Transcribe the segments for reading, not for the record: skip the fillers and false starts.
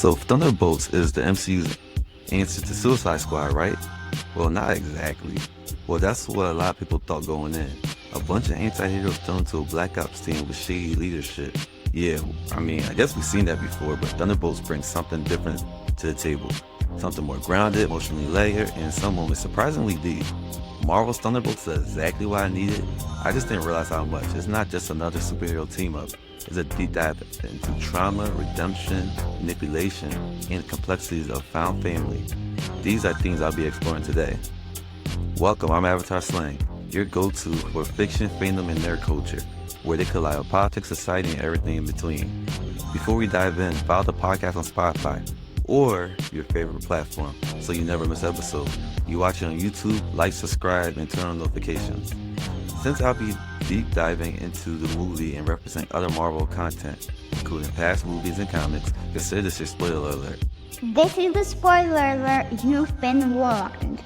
So Thunderbolts is the MCU's answer to Suicide Squad, right? Well, not exactly. Well, that's what a lot of people thought going in. A bunch of anti-heroes thrown into a Black Ops team with shady leadership. Yeah, I guess we've seen that before, but Thunderbolts brings something different to the table. Something more grounded, emotionally layered, and in some moments surprisingly deep. Marvel's Thunderbolts is exactly what I needed. I just didn't realize how much. It's not just another superhero team-up. It's a deep dive into trauma, redemption, manipulation, and the complexities of found family. These are themes I'll be exploring today. Welcome, I'm avatarslang, your go-to for fiction, fandom, and nerd culture, where they collide with politics, society, and everything in between. Before we dive in, follow the podcast on Spotify or your favorite platform so you never miss an episode. You watch it on YouTube, like, subscribe, and turn on notifications. Since I'll be deep diving into the movie and represent other Marvel content, including past movies and comics, consider this your spoiler alert. This is the spoiler alert. You've been warned.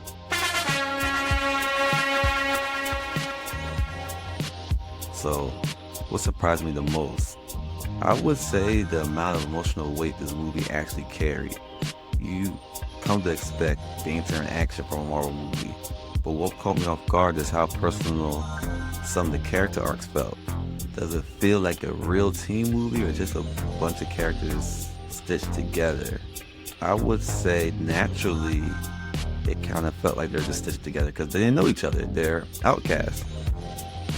So, what surprised me the most? I would say the amount of emotional weight this movie actually carried. You come to expect banter and action from a Marvel movie, but what caught me off guard is how personal some of the character arcs felt. Does it feel like a real team movie or just a bunch of characters stitched together? I would say naturally it kind of felt like they're just stitched together because they didn't know each other. They're outcasts.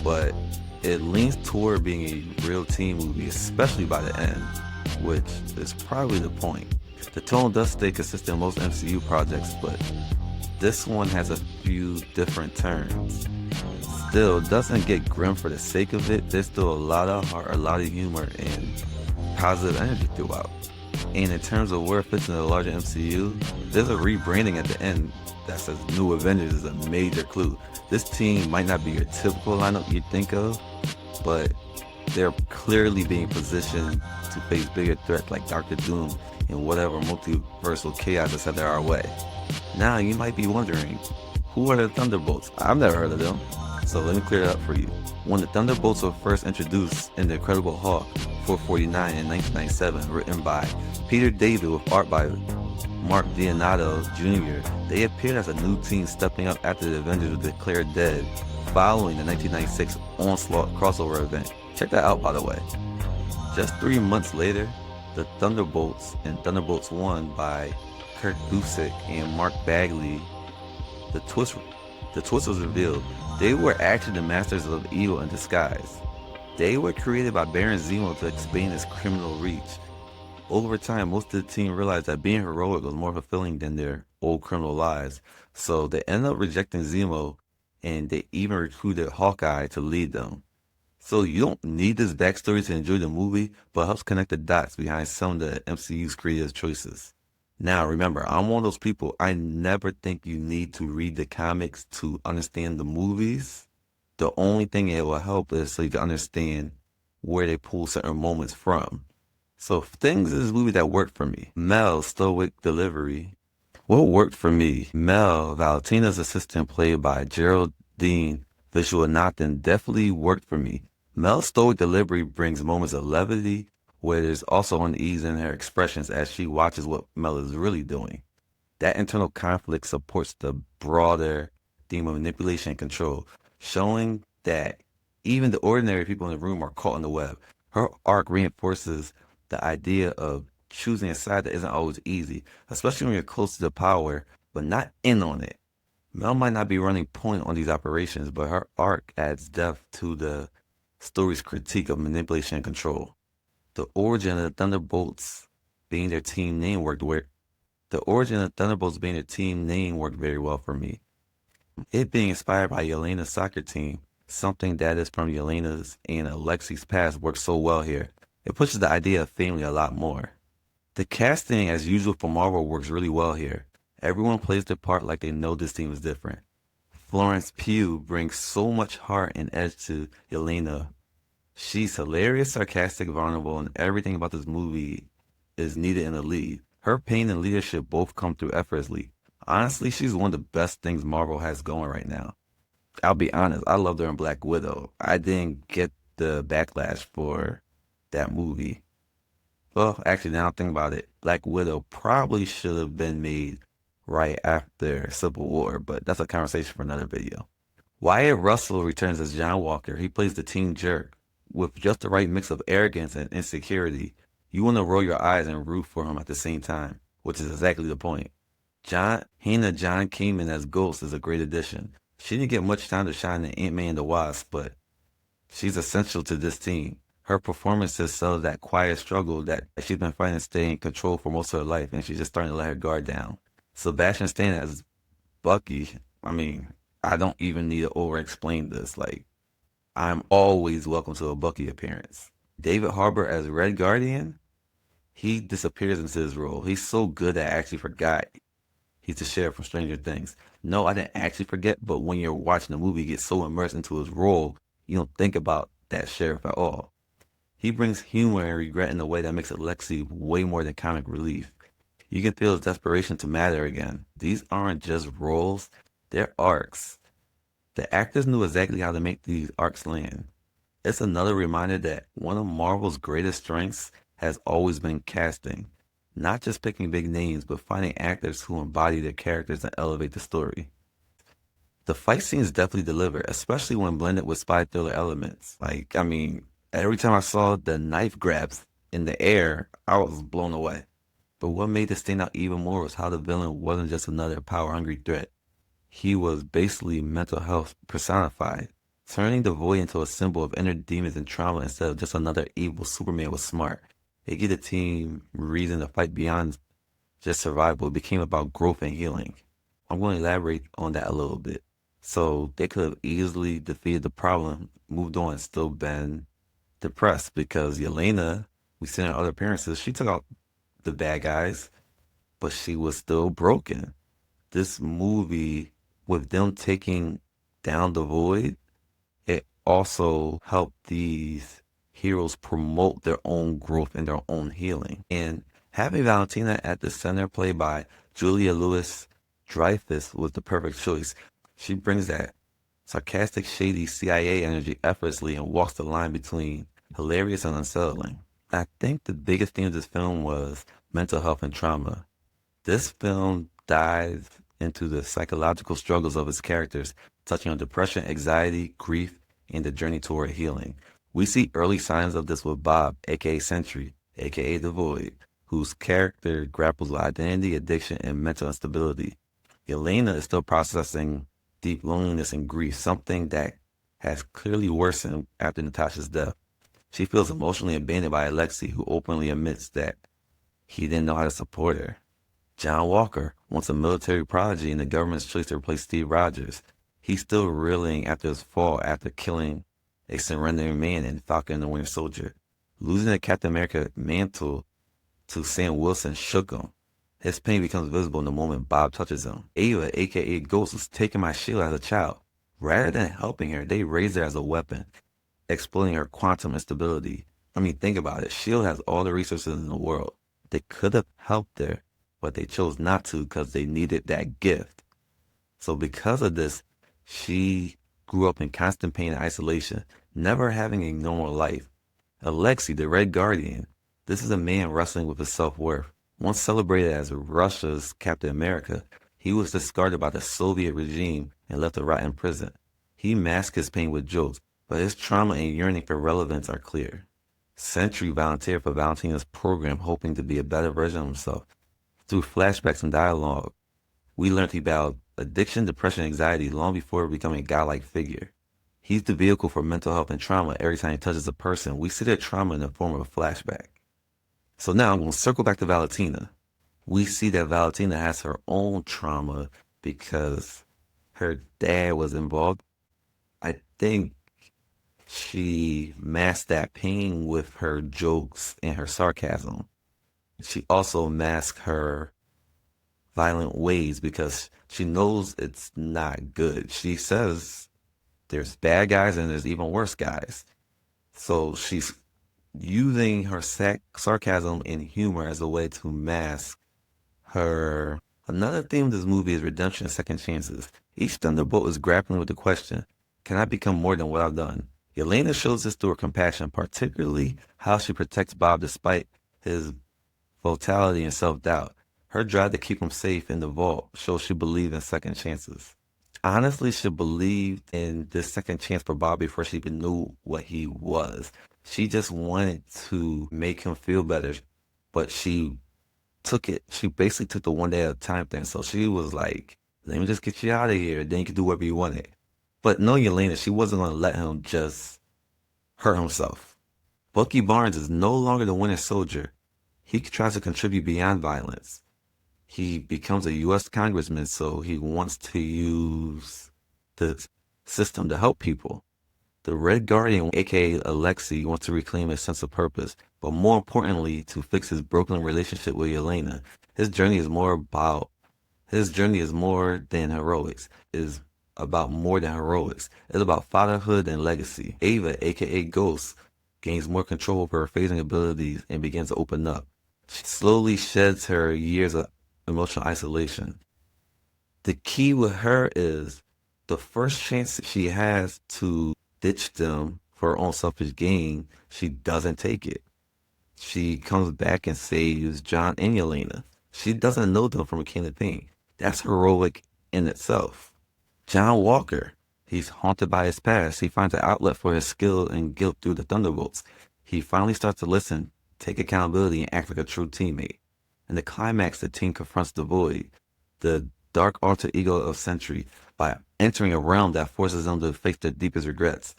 But it leans toward being a real team movie, especially by the end, which is probably the point. The tone does stay consistent in most MCU projects, but this one has a few different turns. Still, doesn't get grim for the sake of it. There's still a lot of heart, a lot of humor, and positive energy throughout. And in terms of where it fits in the larger MCU, there's a rebranding at the end that says New Avengers is a major clue. This team might not be your typical lineup you'd think of, but they're clearly being positioned to face bigger threats like Doctor Doom and whatever multiversal chaos is headed our way. Now you might be wondering, who are the Thunderbolts? I've never heard of them, so let me clear it up for you. When the Thunderbolts were first introduced in The Incredible Hulk 449 in 1997, written by Peter David with art by Mark Dionato Jr., they appeared as a new team stepping up after the Avengers were declared dead following the 1996 Onslaught crossover event. Check that out, by the way. Just 3 months later, the Thunderbolts and Thunderbolts 1 by Kurt Busiek and Mark Bagley, the twist was revealed. They were actually the masters of evil in disguise. They were created by Baron Zemo to expand his criminal reach. Over time, most of the team realized that being heroic was more fulfilling than their old criminal lives, so they ended up rejecting Zemo, and they even recruited Hawkeye to lead them. So you don't need this backstory to enjoy the movie, but it helps connect the dots behind some of the MCU's creative choices. Now remember, I'm one of those people, I never think you need to read the comics to understand the movies. The only thing it will help is so you can understand where they pull certain moments from. So things in this movie that worked for me. Mel's stoic delivery. What worked for me? Mel, Valentina's assistant played by Geraldine Visualnathan, definitely worked for me. Mel's stoic delivery brings moments of levity where there's also unease in her expressions as she watches what Mel is really doing. That internal conflict supports the broader theme of manipulation and control, showing that even the ordinary people in the room are caught in the web. Her arc reinforces the idea of choosing a side that isn't always easy, especially when you're close to the power, but not in on it. Mel might not be running point on these operations, but her arc adds depth to the story's critique of manipulation and control. The origin of the Thunderbolts being their team name worked very well for me. It being inspired by Yelena's soccer team, something that is from Yelena's and Alexi's past, works so well here. It pushes the idea of family a lot more. The casting, as usual for Marvel, works really well here. Everyone plays their part like they know this team is different. Florence Pugh brings so much heart and edge to Yelena. She's hilarious, sarcastic, vulnerable, and everything about this movie is needed in the lead. Her pain and leadership both come through effortlessly. Honestly, she's one of the best things Marvel has going right now. I'll be honest, I loved her in Black Widow. I didn't get the backlash for that movie. Well, actually, now I think about it, Black Widow probably should have been made right after Civil War, but that's a conversation for another video. Wyatt Russell returns as John Walker. He plays the teen jerk with just the right mix of arrogance and insecurity. You want to roll your eyes and root for him at the same time, which is exactly the point. Hannah John Kamen as Ghost is a great addition. She didn't get much time to shine in Ant-Man and the Wasp, but she's essential to this team. Her performances sell that quiet struggle that she's been fighting to stay in control for most of her life, and she's just starting to let her guard down. Sebastian Stan as Bucky, I mean, I don't even need to over-explain this. Like, I'm always welcome to a Bucky appearance. David Harbour as Red Guardian, he disappears into his role. He's so good that I actually forgot he's the sheriff from Stranger Things. No, I didn't actually forget, but when you're watching the movie, you get so immersed into his role, you don't think about that sheriff at all. He brings humor and regret in a way that makes Alexei way more than comic relief. You can feel his desperation to matter again. These aren't just roles, they're arcs. The actors knew exactly how to make these arcs land. It's another reminder that one of Marvel's greatest strengths has always been casting. Not just picking big names, but finding actors who embody their characters and elevate the story. The fight scenes definitely deliver, especially when blended with spy thriller elements. Like, I mean, every time I saw the knife grabs in the air, I was blown away. But what made this stand out even more was how the villain wasn't just another power-hungry threat. He was basically mental health personified. Turning the Void into a symbol of inner demons and trauma instead of just another evil Superman was smart. It gave the team reason to fight beyond just survival. It became about growth and healing. I'm going to elaborate on that a little bit. So they could have easily defeated the problem, moved on, and still been depressed because Yelena, we seen in other appearances, she took out the bad guys, but she was still broken. This movie, with them taking down the Void, it also helped these heroes promote their own growth and their own healing. And having Valentina at the center, played by Julia Louis-Dreyfus, was the perfect choice. She brings that sarcastic, shady CIA energy effortlessly and walks the line between hilarious and unsettling. I think the biggest theme of this film was mental health and trauma. This film dives into the psychological struggles of its characters, touching on depression, anxiety, grief, and the journey toward healing. We see early signs of this with Bob, aka Sentry, aka The Void, whose character grapples with identity, addiction, and mental instability. Elena is still processing deep loneliness and grief, something that has clearly worsened after Natasha's death. She feels emotionally abandoned by Alexei, who openly admits that he didn't know how to support her. John Walker, once a military prodigy and the government's choice to replace Steve Rogers, he's still reeling after his fall after killing a surrendering man in Falcon and the Winter Soldier. Losing the Captain America mantle to Sam Wilson shook him. His pain becomes visible in the moment Bob touches him. Ava, aka Ghost, was taking my shield as a child. Rather than helping her, they raised her as a weapon, exploiting her quantum instability. I mean, think about it. S.H.I.E.L.D. has all the resources in the world. They could have helped her, but they chose not to because they needed that gift. So because of this, she grew up in constant pain and isolation, never having a normal life. Alexei, the Red Guardian, this is a man wrestling with his self-worth. Once celebrated as Russia's Captain America, he was discarded by the Soviet regime and left to rot in prison. He masked his pain with jokes, but his trauma and yearning for relevance are clear. Sentry volunteered for Valentina's program, hoping to be a better version of himself. Through flashbacks and dialogue, we learned he battled addiction, depression, and anxiety long before becoming a godlike figure. He's the vehicle for mental health and trauma. Every time he touches a person, we see their trauma in the form of a flashback. So now I'm going to circle back to Valentina. We see that Valentina has her own trauma because her dad was involved. I think she masked that pain with her jokes and her sarcasm. She also masks her violent ways because she knows it's not good. She says there's bad guys and there's even worse guys. So she's using her sarcasm and humor as a way to mask her. Another theme of this movie is redemption and second chances. Each Thunderbolt is grappling with the question, can I become more than what I've done? Yelena shows this through her compassion, particularly how she protects Bob despite his vitality and self-doubt. Her drive to keep him safe in the vault shows she believed in second chances. Honestly, she believed in this second chance for Bobby before she even knew what he was. She just wanted to make him feel better, but she basically took the one day at a time thing. So she was like, let me just get you out of here, then you can do whatever you wanted. But knowing Yelena, she wasn't going to let him just hurt himself. Bucky Barnes is no longer the winter soldier. He tries to contribute beyond violence. He becomes a U.S. congressman, so he wants to use the system to help people. The Red Guardian, aka Alexei, wants to reclaim his sense of purpose, but more importantly, to fix his broken relationship with Yelena. His journey is more than heroics. Is about more than heroics. It's about fatherhood and legacy. Ava, aka Ghost, gains more control over her phasing abilities and begins to open up. She slowly sheds her years of emotional isolation. The key with her is the first chance she has to ditch them for her own selfish gain, she doesn't take it. She comes back and saves John and Yelena. She doesn't know them from a can of paint. That's heroic in itself. John Walker, he's haunted by his past. He finds an outlet for his skill and guilt through the Thunderbolts. He finally starts to listen, take accountability, and act like a true teammate. In the climax, the team confronts the Void, the dark alter ego of Sentry, by entering a realm that forces them to face their deepest regrets.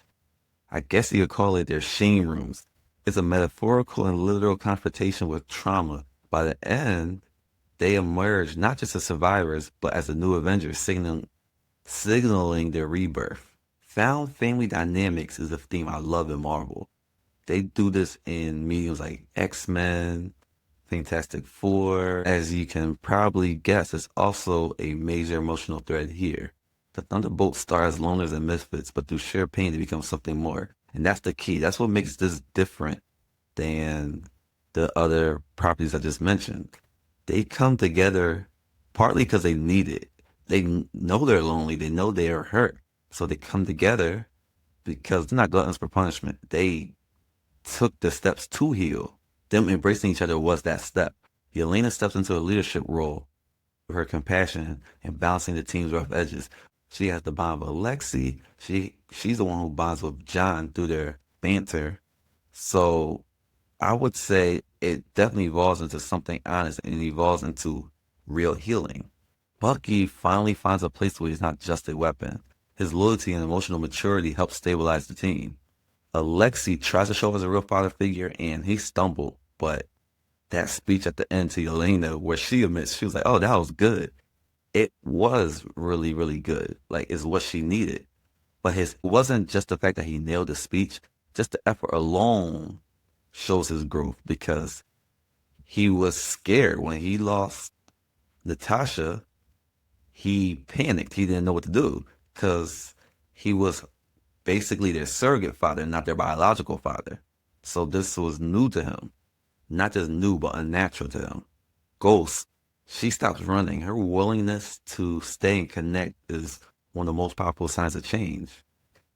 I guess you could call it their shame rooms. It's a metaphorical and literal confrontation with trauma. By the end, they emerge not just as survivors, but as the new Avengers, signaling their rebirth. Found family dynamics is a theme I love in Marvel. They do this in mediums like X-Men, Fantastic Four. As you can probably guess, it's also a major emotional thread here. The Thunderbolts star as loners and misfits, but through sheer pain they become something more. And that's the key. That's what makes this different than the other properties I just mentioned. They come together partly because they need it. They know they're lonely. They know they are hurt. So they come together because they're not gluttons for punishment. They took the steps to heal. Them embracing each other was that step. Yelena steps into a leadership role with her compassion and balancing the team's rough edges. She has the bond with Alexei. She's the one who bonds with John through their banter. So I would say it definitely evolves into something honest and evolves into real healing. Bucky finally finds a place where he's not just a weapon. His loyalty and emotional maturity help stabilize the team. Alexei tries to show up as a real father figure and he stumbled, but that speech at the end to Yelena where she admits, she was like, oh, that was good. It was really, really good. Like, it's what she needed. But it wasn't just the fact that he nailed the speech, just the effort alone shows his growth because he was scared when he lost Natasha. He panicked. He didn't know what to do because he was basically their surrogate father, not their biological father. So this was new to him. Not just new, but unnatural to him. Ghost, she stops running. Her willingness to stay and connect is one of the most powerful signs of change.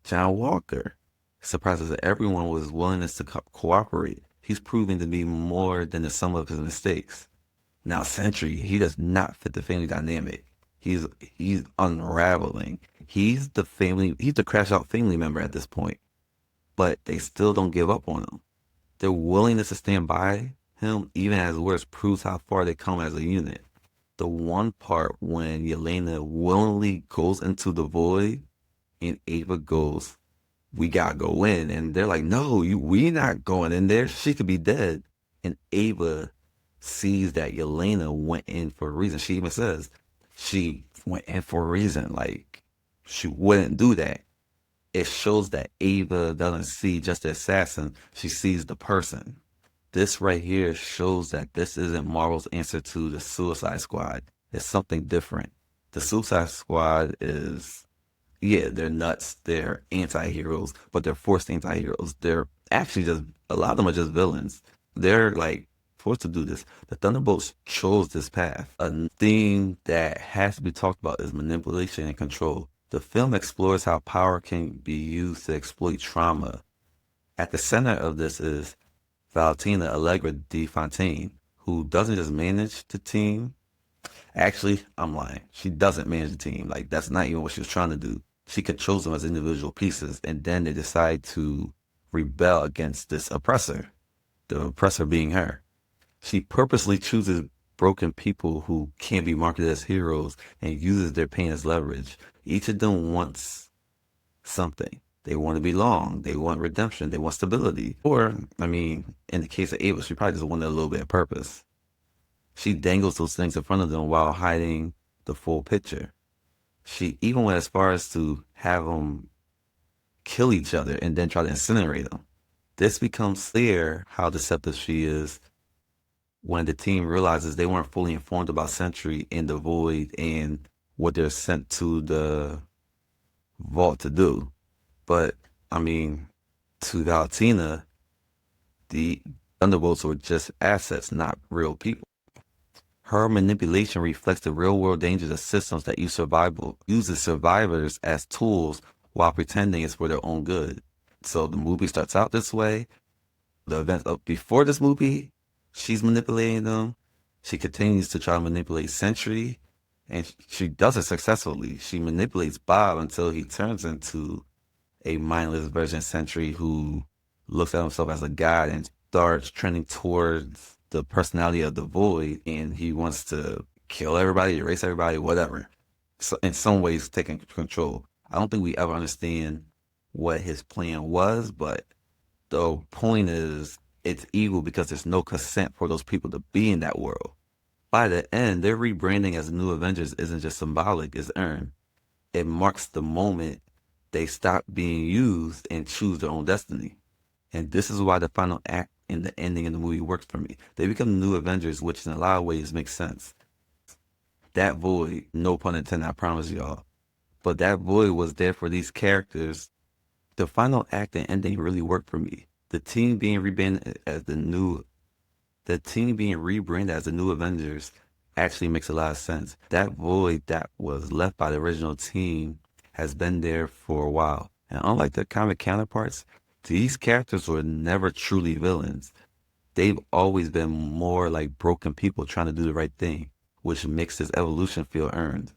John Walker surprises everyone with his willingness to cooperate. He's proving to be more than the sum of his mistakes. Now Sentry, he does not fit the family dynamic. He's unraveling. He's the crash out family member at this point. But they still don't give up on him. Their willingness to stand by him, even as worse, proves how far they come as a unit. The one part when Yelena willingly goes into the void and Ava goes, we gotta go in. And they're like, no, we not going in there. She could be dead. And Ava sees that Yelena went in for a reason. She even says she went in for a reason. Like, she wouldn't do that. It shows that Ava doesn't see just the assassin. She sees the person. This right here shows that this isn't Marvel's answer to the Suicide Squad. It's something different. The Suicide Squad is, yeah, they're nuts. They're anti-heroes, but they're forced anti-heroes. They're actually just, a lot of them are just villains. They're like forced to do this. The Thunderbolts chose this path. A theme that has to be talked about is manipulation and control. The film explores how power can be used to exploit trauma. At the center of this is Valentina Allegra de Fontaine, who doesn't just manage the team. Actually, I'm lying. She doesn't manage the team. Like, that's not even what she was trying to do. She controls them as individual pieces, and then they decide to rebel against this oppressor, the oppressor being her. She purposely chooses broken people who can't be marketed as heroes and uses their pain as leverage. Each of them wants something. They want to belong. They want redemption. They want stability. Or, I mean, in the case of Ava, she probably just wanted a little bit of purpose. She dangles those things in front of them while hiding the full picture. She even went as far as to have them kill each other and then try to incinerate them. This becomes clear how deceptive she is when the team realizes they weren't fully informed about Sentry and the Void and what they're sent to the vault to do. But, I mean, to Valentina, the Thunderbolts were just assets, not real people. Her manipulation reflects the real-world dangers of systems that uses survivors as tools while pretending it's for their own good. So the movie starts out this way. The events up before this movie, she's manipulating them. She continues to try to manipulate Sentry, and she does it successfully. She manipulates Bob until he turns into a mindless version of Sentry who looks at himself as a god and starts trending towards the personality of the Void, and he wants to kill everybody, erase everybody, whatever. So in some ways, taking control. I don't think we ever understand what his plan was, but the point is it's evil because there's no consent for those people to be in that world. By the end, their rebranding as the New Avengers isn't just symbolic, it's earned. It marks the moment they stop being used and choose their own destiny. And this is why the final act and the ending of the movie works for me. They become the New Avengers, which in a lot of ways makes sense. That void, no pun intended, I promise y'all, but that void was there for these characters. The final act and ending really worked for me. The team being rebranded as the New Avengers actually makes a lot of sense. That void that was left by the original team has been there for a while. And unlike their comic counterparts, these characters were never truly villains. They've always been more like broken people trying to do the right thing, which makes this evolution feel earned.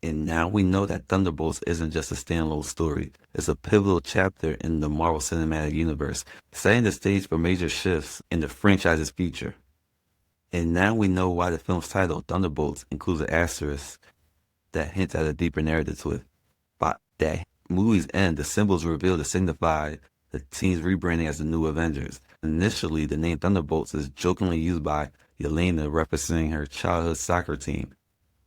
And now we know that Thunderbolts isn't just a standalone story. It's a pivotal chapter in the Marvel Cinematic Universe, setting the stage for major shifts in the franchise's future. And now we know why the film's title, Thunderbolts, includes an asterisk that hints at a deeper narrative to it. By that movie's end, the symbols revealed to signify the team's rebranding as the New Avengers. Initially, the name Thunderbolts is jokingly used by Yelena, referencing her childhood soccer team.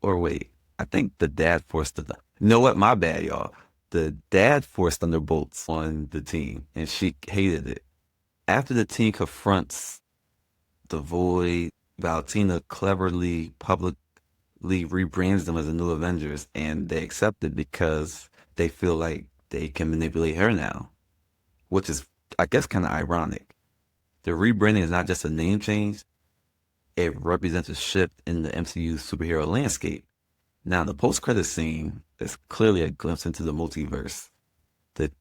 Or wait, I think the dad forced the... You know what? My bad, y'all. The dad forced Thunderbolts on the team, and she hated it. After the team confronts the Void, Valentina cleverly, publicly rebrands them as the New Avengers, and they accept it because they feel like they can manipulate her now, which is, I guess, kind of ironic. The rebranding is not just a name change. It represents a shift in the MCU superhero landscape. Now, the post-credit scene is clearly a glimpse into the multiverse. The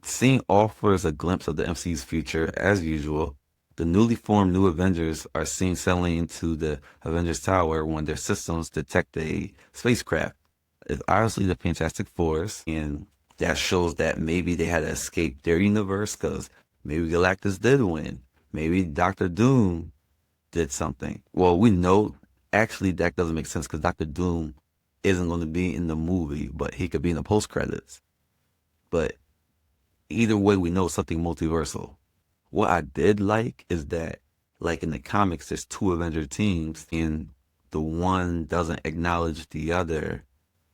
scene offers a glimpse of the MCU's future. As usual, the newly formed New Avengers are seen settling into the Avengers Tower when their systems detect a spacecraft. It's obviously the Fantastic Fours, and that shows that maybe they had to escape their universe because maybe Galactus did win. Maybe Doctor Doom did something. Well, we know actually that doesn't make sense because Doctor Doom isn't going to be in the movie, but he could be in the post-credits. But either way, we know something multiversal. What I did like is that, like in the comics, there's two Avenger teams, and the one doesn't acknowledge the other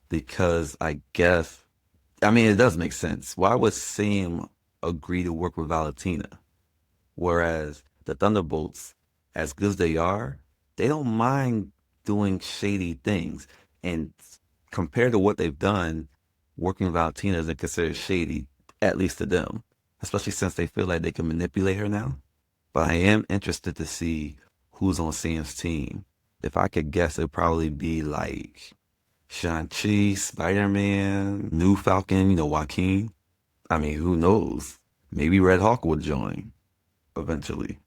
because I guess, I mean, it does make sense. Why would Sam agree to work with Valentina? Whereas the Thunderbolts, as good as they are, they don't mind doing shady things. And compared to what they've done, working with Valentina isn't considered shady, at least to them, especially since they feel like they can manipulate her now. But I am interested to see who's on Sam's team. If I could guess, it'd probably be like Shang-Chi, Spider-Man, New Falcon, Joaquin. I mean, who knows? Maybe Red Hawk would join eventually.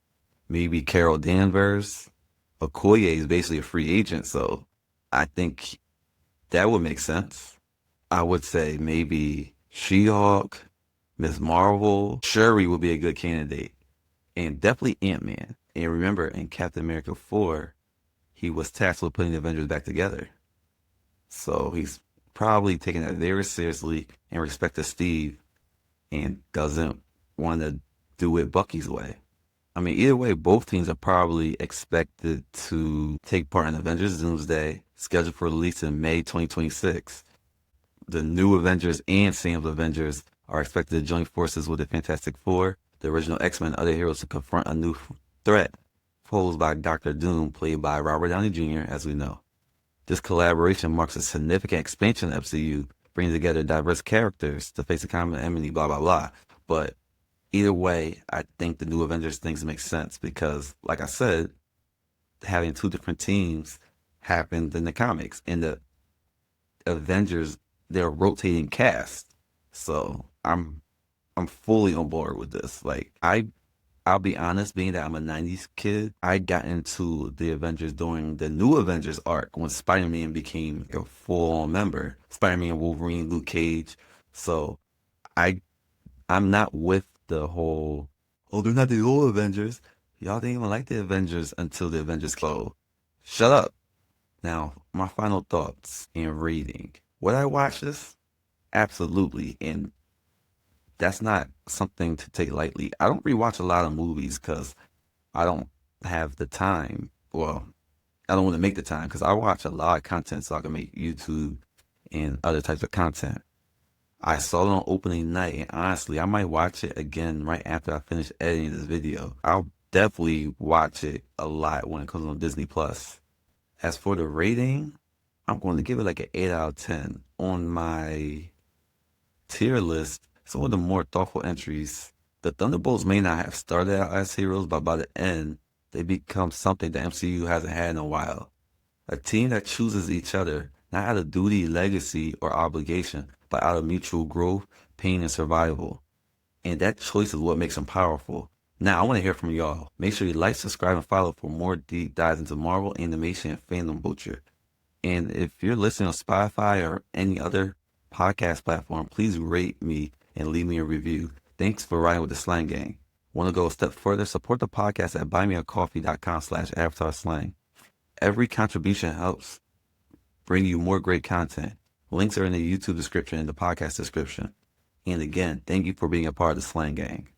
maybe Carol Danvers. Okoye is basically a free agent, so I think that would make sense. I would say maybe She-Hulk, Ms. Marvel, Shuri would be a good candidate, and definitely Ant-Man. And remember, in Captain America 4, he was tasked with putting the Avengers back together. So he's probably taking that very seriously in respect to Steve and doesn't want to do it Bucky's way. I mean, either way, both teams are probably expected to take part in Avengers Doomsday, scheduled for release in May 2026. The new Avengers and Sam's Avengers are expected to join forces with the Fantastic Four, the original X-Men, and other heroes to confront a new threat posed by Doctor Doom, played by Robert Downey Jr., as we know. This collaboration marks a significant expansion of MCU, bringing together diverse characters to face a common enemy, blah, blah, blah. But either way, I think the new Avengers things make sense because, like I said, having two different teams happened in the comics. In the Avengers, they're a rotating cast. So I'm fully on board with this. Like I'll be honest, being that I'm a 90s kid, I got into the Avengers during the new Avengers arc when Spider-Man became a full-on member. Spider-Man, Wolverine, Luke Cage. So I'm not with the whole, oh, they're not the old Avengers. Y'all didn't even like the Avengers until the Avengers closed. Shut up. Now, my final thoughts and rating. Would I watch this? Absolutely. And that's not something to take lightly. I don't rewatch a lot of movies because I don't have the time. Well, I don't want to make the time because I watch a lot of content so I can make YouTube and other types of content. I saw it on opening night, and honestly, I might watch it again right after I finish editing this video. I'll definitely watch it a lot when it comes on Disney Plus. As for the rating, I'm going to give it like an 8 out of 10. On my tier list, some of the more thoughtful entries, the Thunderbolts may not have started out as heroes, but by the end, they become something the MCU hasn't had in a while. A team that chooses each other, not out of duty, legacy, or obligation, but out of mutual growth, pain, and survival. And that choice is what makes them powerful. Now, I want to hear from y'all. Make sure you like, subscribe, and follow for more deep dives into Marvel, animation, and fandom culture. And if you're listening on Spotify or any other podcast platform, please rate me and leave me a review. Thanks for riding with the Slang Gang. Want to go a step further? Support the podcast at buymeacoffee.com/avatarslang. Every contribution helps bring you more great content. Links are in the YouTube description and the podcast description. And again, thank you for being a part of the Slang Gang.